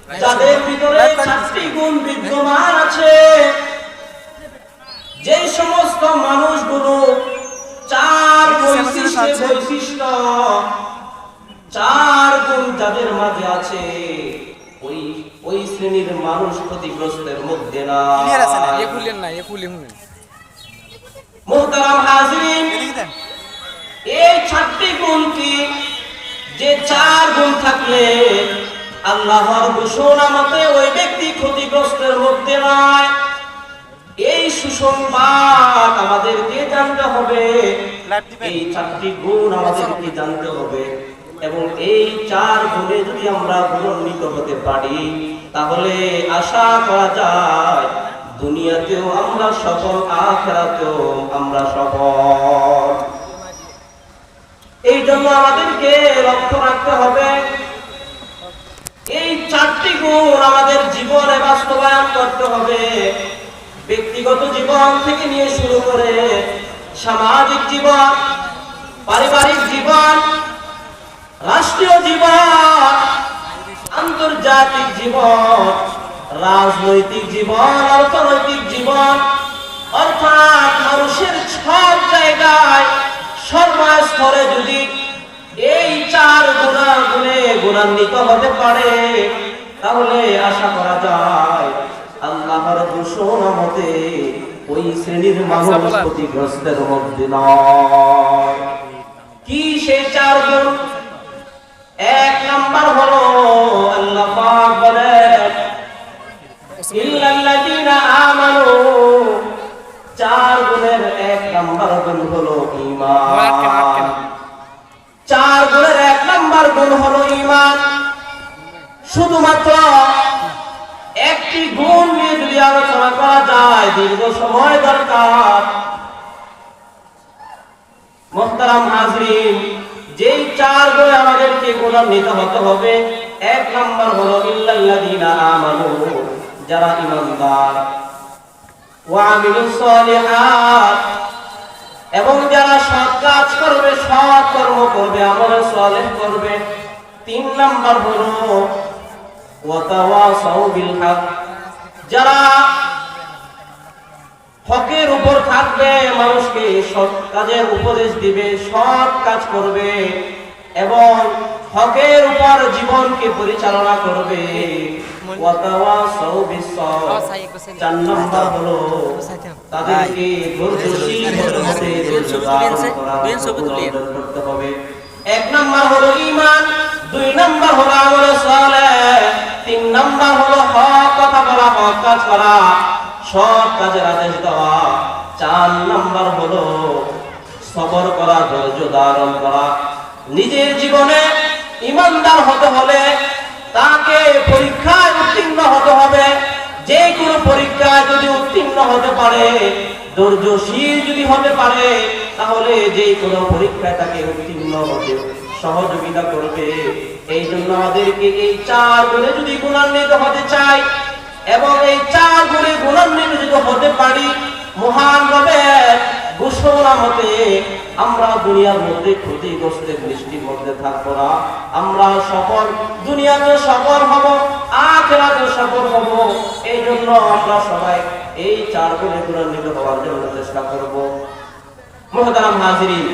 যাদের ভিতরে 4টি গুণ বিদ্যমান আছে, যে সমস্ত মানুষগুলো 4 বৈশিষ্ট্য 4 গুণ যাদের মাঝে আছে, ওই শ্রেণীর মানুষ ক্ষতিগ্রস্তের মধ্যে না। মুহতারাম হাজিরিন, এই 4টি গুণ কি? যে 4 গুণ থাকলে আল্লাহর ঘোষণা মতে ওই ব্যক্তি ক্ষতিগ্রস্তের মধ্যে নয়। এই সুসংবাদ আমাদেরকে জানতে হবে, এই 4টি গুণ আমাদেরকে জানতে হবে, এবং এই 4 গুণে যদি আমরা গুণান্বিত হতে পারি, তাহলে আশা করা যায় দুনিয়াতেও আমরা সফল, আখিরাতেও আমরা সফল। এই জন্য আমাদেরকে লক্ষ্য রাখতে হবে, এই 4টি গুণ আমাদের জীবনে বাস্তবায়ন করতে হবে। ব্যক্তিগত জীবন থেকে নিয়ে শুরু করে সামাজিক জীবন, পারিবারিক জীবন, রাষ্ট্রীয় জীবন, আন্তর্জাতিক জীবন, রাজনৈতিক জীবন, অর্থনৈতিক জীবন, অর্থাৎ মানুষের সব জায়গায় সর্বস্তরে যদি এই 4 গুণে গুণান্বিত হতে পারে, তাহলে আশা করা যায় আল্লাহর ঘোষণা মতে ওই শ্রেণীর মানুষ ক্ষতিগ্রস্তের মধ্যে নয়। কি সেই 4 গুণ? 1 নাম্বার হলো আল্লাহ পাক বলেন ইল্লাল্লাযীনা আমানু। 4 গুণের 1 নাম্বার গুণ হলো ঈমান। 4 গুণের 1 নাম্বার গুণ হলো ঈমান। শুধুমাত্র একটি গুণ নিয়ে যদি আলোচনা করা যায় দীর্ঘ সময় দরকার। মুহতারাম হাজরিন, যেই 4 গুণে আমাদেরকে গুণান্বিত হতে হবে, 1 নাম্বার হলো ইল্লাল্লাযীনা আমানু, যারা ঈমানদার, ওয়া আমিলুস সালিহাত, এবং যারা সৎ কাজ করবে, সৎ কর্ম করবে, আমল সালেহ করবে। 3 নাম্বার হলো ওয়া তাওয়াসাউ বিল হক, যারা হকের উপর থাকবে, মানুষকে সৎ কাজের উপদেশ দিবে, সৎ কাজ করবে এবং হকের উপর জীবনকে পরিচালনা করবে। ওয়া তাওয়াসাউ বিস সাবর। 4 নাম্বার হলো তাদেরকে ধৈর্যশীল হতে করতে হবে। 1 নাম্বার হলো ঈমান, 2 নাম্বার হলো আমল সালেহ, 3 নাম্বার হলো হক কথা বলা, হক কাজ করা, সৎ কাজের আদেশ দেওয়া। 4 নাম্বার হলো সবর করা, ধৈর্য ধারণ করা। নিজের জীবনে ঈমানদার হতে হলে তাকে পরীক্ষায় উত্তীর্ণ হতে হবে। যে কোনো পরীক্ষায় যদি উত্তীর্ণ হতে পারে, ধৈর্যশীল যদি হতে পারে, তাহলে যে কোনো পরীক্ষায় তাকে উত্তীর্ণ হতে সহযোগিতা করবে। এই জন্য আমাদেরকে এই 4 গুণে যদি গুণান্বিত হতে চাই এবং এই 4 গুণে গুণান্বিত যদি হতে পারি, মহান রবের ঘোষণা মতে আমরা দুনিয়ার মধ্যে ক্ষতিগ্রস্তের দৃষ্টির মধ্যে থাকবো না। আমরা সফল, দুনিয়াতে সফল হব, আখিরাতে সফল হব। এই জন্য আমরা সবাই এই 4 গুণে গুণান্বিত হওয়ার জন্য চেষ্টা করব। মুহতারাম হাজিরিন,